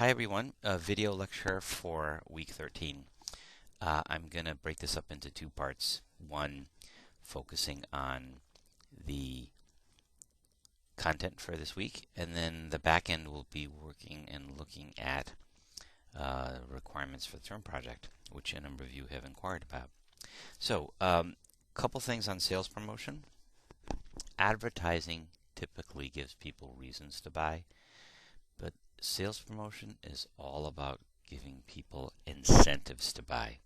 Hi everyone, a video lecture for week 13. I'm going to break this up into two parts. One focusing on the content for this week, and then the back end will be working and looking at requirements for the term project, which a number of you have inquired about. So, couple things on sales promotion. Advertising typically gives people reasons to buy, but sales promotion is all about giving people incentives to buy.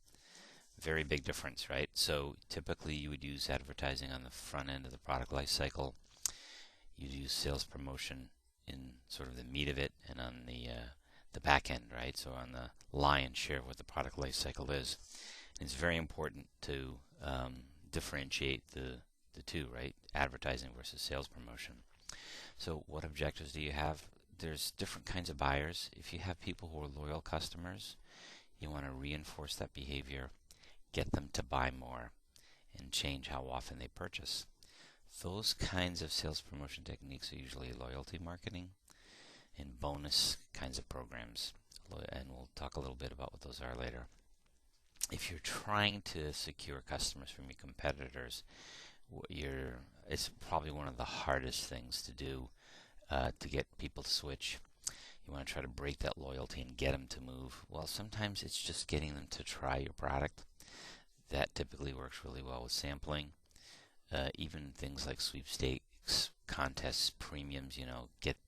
Very big difference, right? So typically you would use advertising on the front end of the product life cycle. You'd use sales promotion in sort of the meat of it and on the back end, right? So on the lion's share of what the product life cycle is. And it's very important to differentiate the two, right? Advertising versus sales promotion. So what objectives do you have? There's different kinds of buyers. If you have people who are loyal customers, you want to reinforce that behavior, get them to buy more, and change how often they purchase. Those kinds of sales promotion techniques are usually loyalty marketing and bonus kinds of programs. And we'll talk a little bit about what those are later. If you're trying to secure customers from your competitors, it's probably one of the hardest things to do to get people to switch. You want to try to break that loyalty and get them to move. Well, sometimes it's just getting them to try your product. That typically works really well with sampling. Even things like sweepstakes, contests, premiums,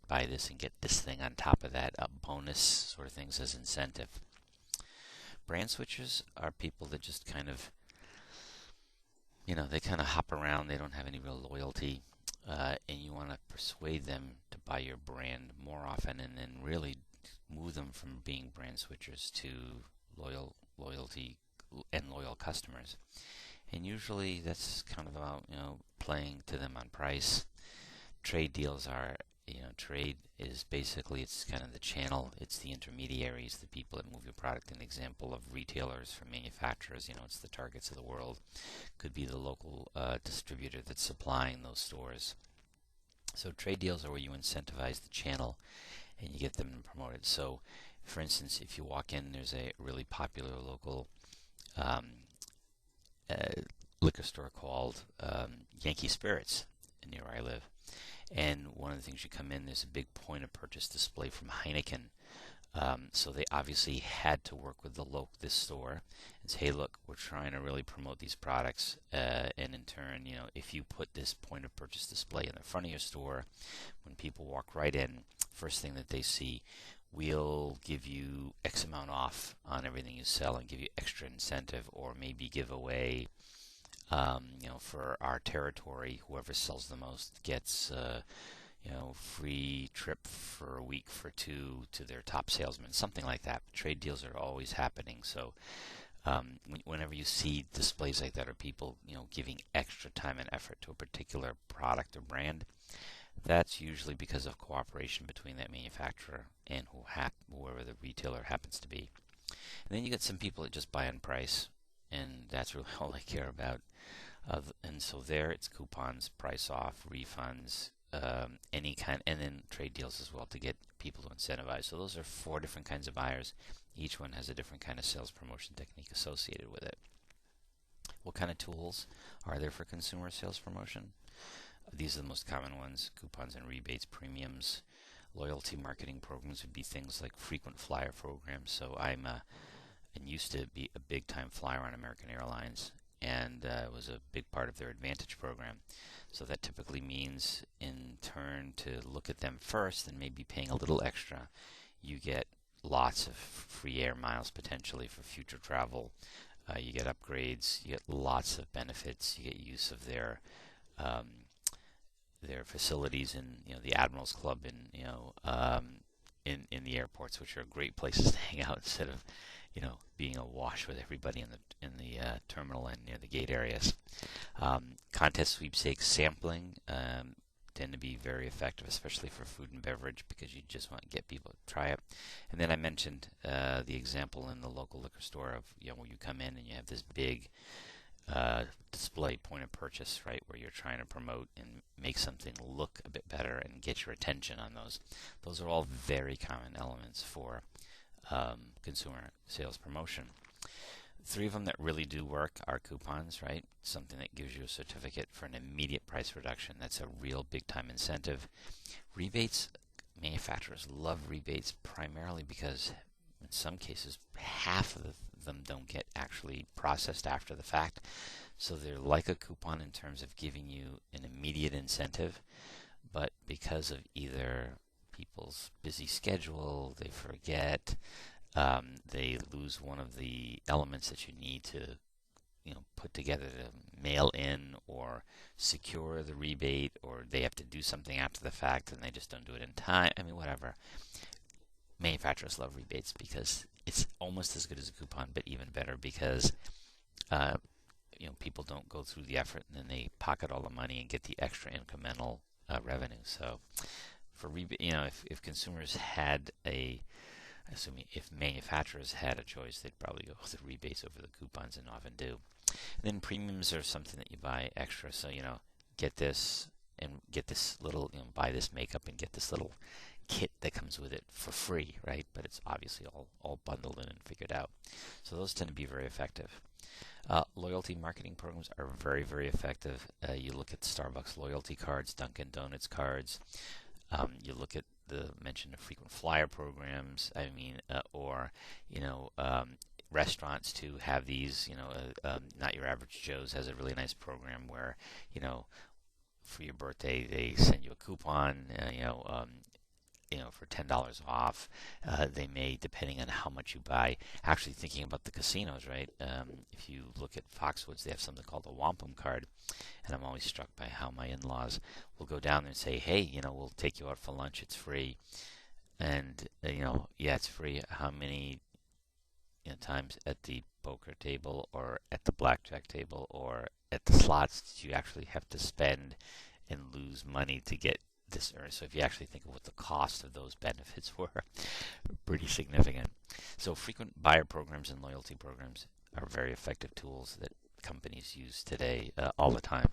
buy this and get this thing on top of that, bonus sort of things as incentive. Brand switchers are people that just kind of, they kind of hop around. They don't have any real loyalty. And you want to persuade them to buy your brand more often and then really move them from being brand switchers to loyalty and loyal customers. And usually that's kind of about, playing to them on price. Trade deals are, trade is basically, it's kind of the channel, it's the intermediaries, the people that move your product. An example of retailers from manufacturers, it's the Targets of the world. Could be the local distributor that's supplying those stores. So trade deals are where you incentivize the channel and you get them promoted. So, for instance, if you walk in, there's a really popular local liquor store called Yankee Spirits near where I live. And one of the things you come in, there's a big point of purchase display from Heineken. So they obviously had to work with this store and say, hey, look, we're trying to really promote these products. And in turn, if you put this point of purchase display in the front of your store, when people walk right in, first thing that they see, we'll give you X amount off on everything you sell and give you extra incentive, or maybe give away, for our territory, whoever sells the most gets free trip for a week for two to their top salesman, something like that. Trade deals are always happening. So whenever you see displays like that, or people giving extra time and effort to a particular product or brand, that's usually because of cooperation between that manufacturer and whoever the retailer happens to be. And then you get some people that just buy on price, and that's really all they care about. And so there it's coupons, price off, refunds, any kind, and then trade deals as well to get people to incentivize. So those are 4 different kinds of buyers. Each one has a different kind of sales promotion technique associated with it. What kind of tools are there for consumer sales promotion? These are the most common ones: coupons and rebates, premiums. Loyalty marketing programs would be things like frequent flyer programs. So I'm and used to be a big time flyer on American Airlines, and it was a big part of their Advantage program. So that typically means, in turn, to look at them first and maybe paying a little extra, you get lots of free air miles potentially for future travel. You get upgrades, you get lots of benefits, you get use of their facilities in the Admirals Club in the airports, which are great places to hang out instead of being awash with everybody in the terminal and near the gate areas. Contest, sweepstakes, sampling tend to be very effective, especially for food and beverage, because you just want to get people to try it. And then I mentioned the example in the local liquor store of where you come in and you have this big display point of purchase, right, where you're trying to promote and make something look a bit better and get your attention on those. Those are all very common elements for consumer sales promotion. Three of them that really do work are coupons, right? Something that gives you a certificate for an immediate price reduction. That's a real big time incentive. Rebates, manufacturers love rebates primarily because in some cases half of them don't get actually processed after the fact. So they're like a coupon in terms of giving you an immediate incentive, but because of either people's busy schedule, they forget, they lose one of the elements that you need to put together to mail in or secure the rebate, or they have to do something after the fact and they just don't do it in time. I mean, whatever. Manufacturers love rebates because it's almost as good as a coupon, but even better because people don't go through the effort and then they pocket all the money and get the extra incremental revenue. So for rebate, if consumers had assuming if manufacturers had a choice, they'd probably go with the rebates over the coupons, and often do. And then premiums are something that you buy extra. So get this and get this little, buy this makeup and get this little kit that comes with it for free, right? But it's obviously all bundled in and figured out. So those tend to be very effective. Loyalty marketing programs are very, very effective. You look at Starbucks loyalty cards, Dunkin' Donuts cards. You look at the mention of frequent flyer programs. Restaurants too have these. Not Your Average Joe's has a really nice program where for your birthday they send you a coupon. For $10 off. They may, depending on how much you buy. Actually, thinking about the casinos, right? If you look at Foxwoods, they have something called a wampum card, and I'm always struck by how my in-laws will go down there and say, "Hey, we'll take you out for lunch. It's free." And yeah, it's free. How many times at the poker table or at the blackjack table or at the slots do you actually have to spend and lose money to get this? So if you actually think of what the cost of those benefits were, pretty significant. So frequent buyer programs and loyalty programs are very effective tools that companies use today all the time.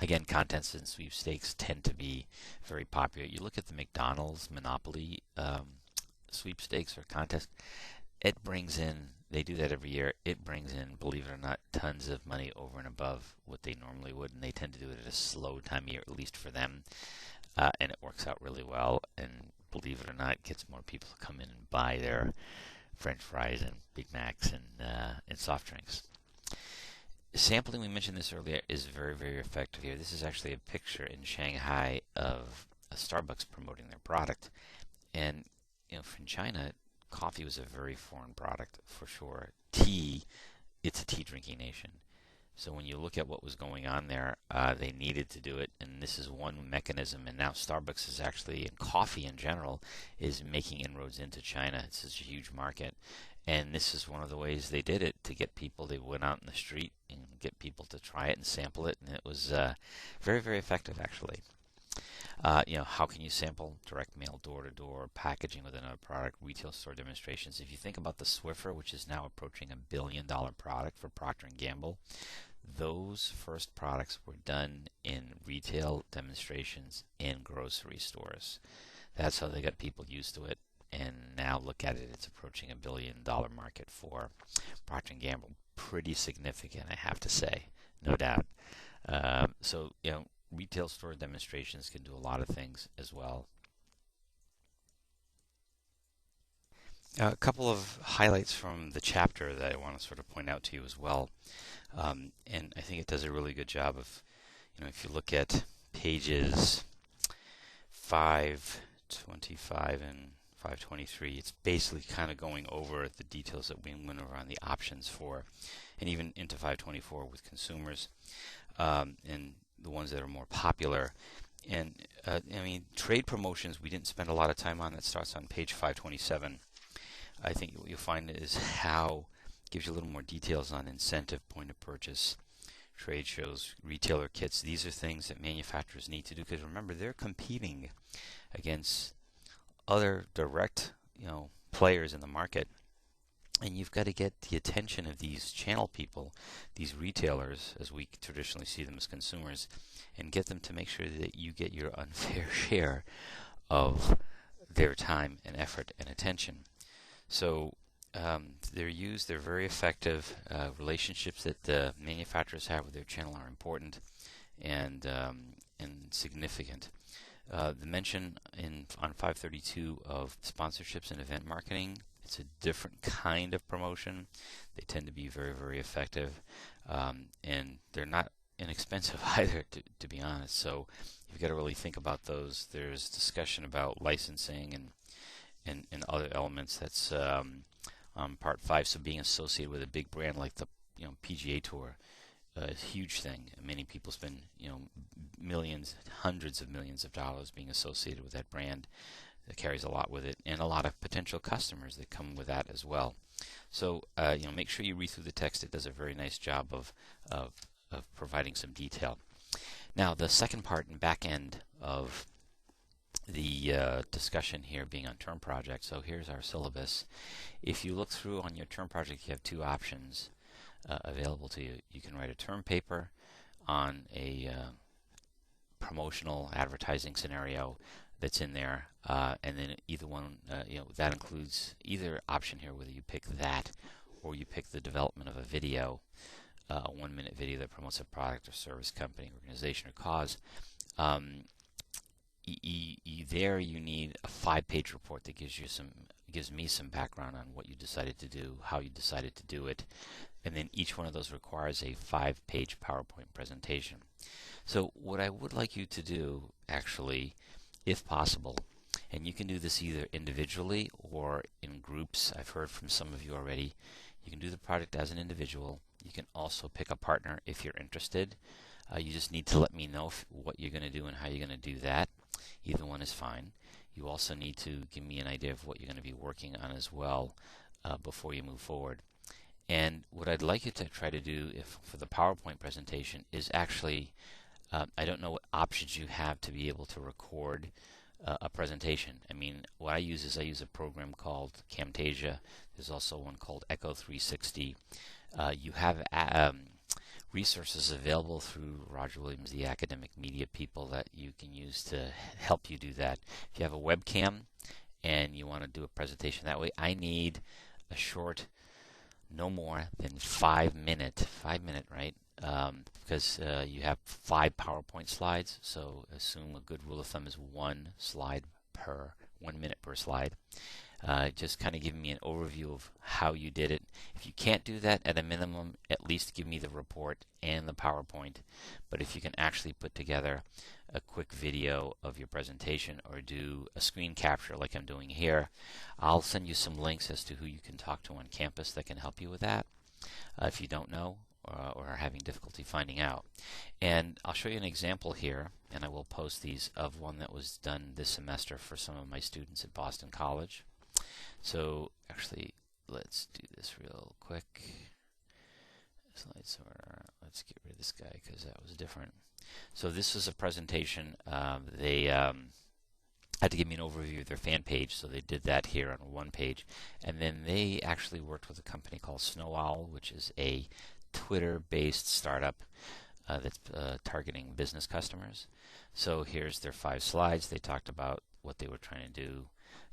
Again, contests and sweepstakes tend to be very popular. You look at the McDonald's Monopoly sweepstakes or contest, it brings in, they do that every year, it brings in, believe it or not, tons of money over and above what they normally would, and they tend to do it at a slow time of year, at least for them, and it works out really well, and believe it or not, gets more people to come in and buy their French fries and Big Macs and soft drinks. Sampling, we mentioned this earlier, is very, very effective here. This is actually a picture in Shanghai of a Starbucks promoting their product, and from China, coffee was a very foreign product for sure. Tea, it's a tea drinking nation. So when you look at what was going on there, they needed to do it, and this is one mechanism. And now Starbucks is actually, and coffee in general, is making inroads into China. It's such a huge market, and this is one of the ways they did it to get people. They went out in the street and get people to try it and sample it, and it was very, very effective actually. How can you sample? Direct mail, door-to-door, packaging with another product, retail store demonstrations. If you think about the Swiffer, which is now approaching $1 billion product for Procter & Gamble, those first products were done in retail demonstrations in grocery stores. That's how they got people used to it. And now look at it, it's approaching $1 billion market for Procter & Gamble. Pretty significant, I have to say, no doubt. Retail store demonstrations can do a lot of things as well. A couple of highlights from the chapter that I want to sort of point out to you as well. And I think it does a really good job of, if you look at pages 525 and 523, it's basically kind of going over the details that we went over on the options for, and even into 524 with consumers. And the ones that are more popular. And trade promotions we didn't spend a lot of time on. That starts on page 527. I think what you'll find is how gives you a little more details on incentive, point of purchase, trade shows, retailer kits. These are things that manufacturers need to do because remember they're competing against other direct players in the market. And you've got to get the attention of these channel people, these retailers, as we traditionally see them as consumers, and get them to make sure that you get your unfair share of their time and effort and attention. So they're very effective. Relationships that the manufacturers have with their channel are important and significant. The mention on 532 of sponsorships and event marketing, it's a different kind of promotion. They tend to be very, very effective, and they're not inexpensive either, to be honest. So you've got to really think about those. There's discussion about licensing and other elements. That's on part 5. So being associated with a big brand like the PGA Tour, a huge thing. Many people spend millions, hundreds of millions of dollars being associated with that brand. That carries a lot with it, and a lot of potential customers that come with that as well. So make sure you read through the text. It does a very nice job of providing some detail. Now, the second part and back end of the discussion here being on term projects. So here's our syllabus. If you look through on your term project, you have two options available to you. You can write a term paper on a promotional advertising scenario that's in there, and then either one, that includes either option here, whether you pick that or you pick the development of a video, a 1-minute video that promotes a product or service, company, organization, or cause. There you need a 5-page report that gives me some background on what you decided to do, how you decided to do it, and then each one of those requires a 5-page PowerPoint presentation. So what I would like you to do, actually, if possible, and you can do this either individually or in groups. I've heard from some of you already. You can do the project as an individual. You can also pick a partner if you're interested. You just need to let me know what you're going to do and how you're going to do that. Either one is fine. You also need to give me an idea of what you're going to be working on as well before you move forward. And what I'd like you to try to do for the PowerPoint presentation is actually, I don't know what options you have to be able to record a presentation. I mean, what I use a program called Camtasia. There's also one called Echo 360. You have resources available through Roger Williams, the academic media people, that you can use to help you do that. If you have a webcam and you want to do a presentation that way, I need a short, no more than 5 minute, right? Because you have 5 PowerPoint slides, so assume a good rule of thumb is 1 minute per slide. Just kind of giving me an overview of how you did it. If you can't do that, at a minimum, at least give me the report and the PowerPoint. But if you can actually put together a quick video of your presentation or do a screen capture like I'm doing here, I'll send you some links as to who you can talk to on campus that can help you with that if you don't know or are having difficulty finding out. And I'll show you an example here, and I will post these, of one that was done this semester for some of my students at Boston College. So actually, let's do this real quick. Slide sorter. Let's get rid of this guy because that was different. So this is a presentation. They had to give me an overview of their fan page, so they did that here on one page. And then they actually worked with a company called Snow Owl, which is a Twitter-based startup that's targeting business customers. So here's their 5 slides. They talked about what they were trying to do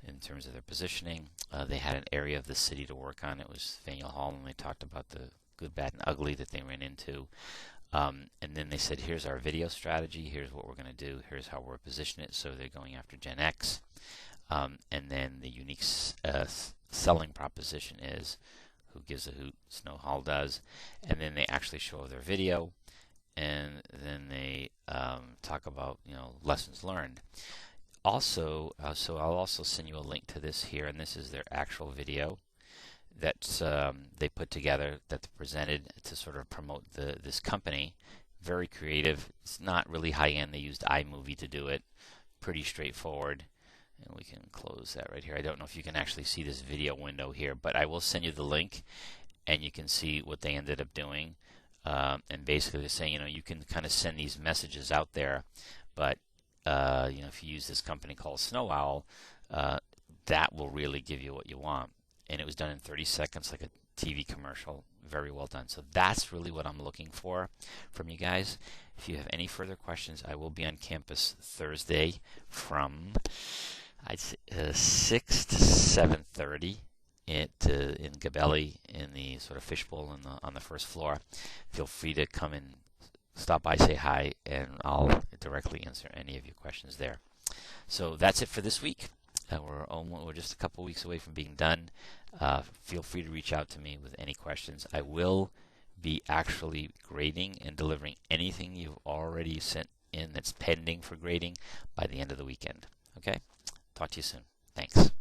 in terms of their positioning. They had an area of the city to work on. It was Faneuil Hall, and they talked about the good, bad, and ugly that they ran into. And then they said, here's our video strategy. Here's what we're going to do. Here's how we're positioning it. So they're going after Gen X. And then the unique selling proposition is, who gives a hoot? Snow Hall does. And then they actually show their video. And then they talk about lessons learned. Also, so I'll also send you a link to this here, and this is their actual video that they put together, that they presented to sort of promote this company. Very creative. It's not really high-end. They used iMovie to do it. Pretty straightforward. And we can close that right here. I don't know if you can actually see this video window here, but I will send you the link, and you can see what they ended up doing. And basically they're saying, you can kind of send these messages out there, but if you use this company called Snow Owl, that will really give you what you want. and it was done in 30 seconds like a TV commercial. Very well done. So that's really what I'm looking for from you guys. If you have any further questions, I will be on campus Thursday from 6 to 7:30 in Gabelli in the sort of fishbowl on the first floor. Feel free to come and stop by, say hi, and I'll directly answer any of your questions there. So that's it for this week. We're just a couple weeks away from being done. Feel free to reach out to me with any questions. I will be actually grading and delivering anything you've already sent in that's pending for grading by the end of the weekend. Okay? Talk to you soon. Thanks.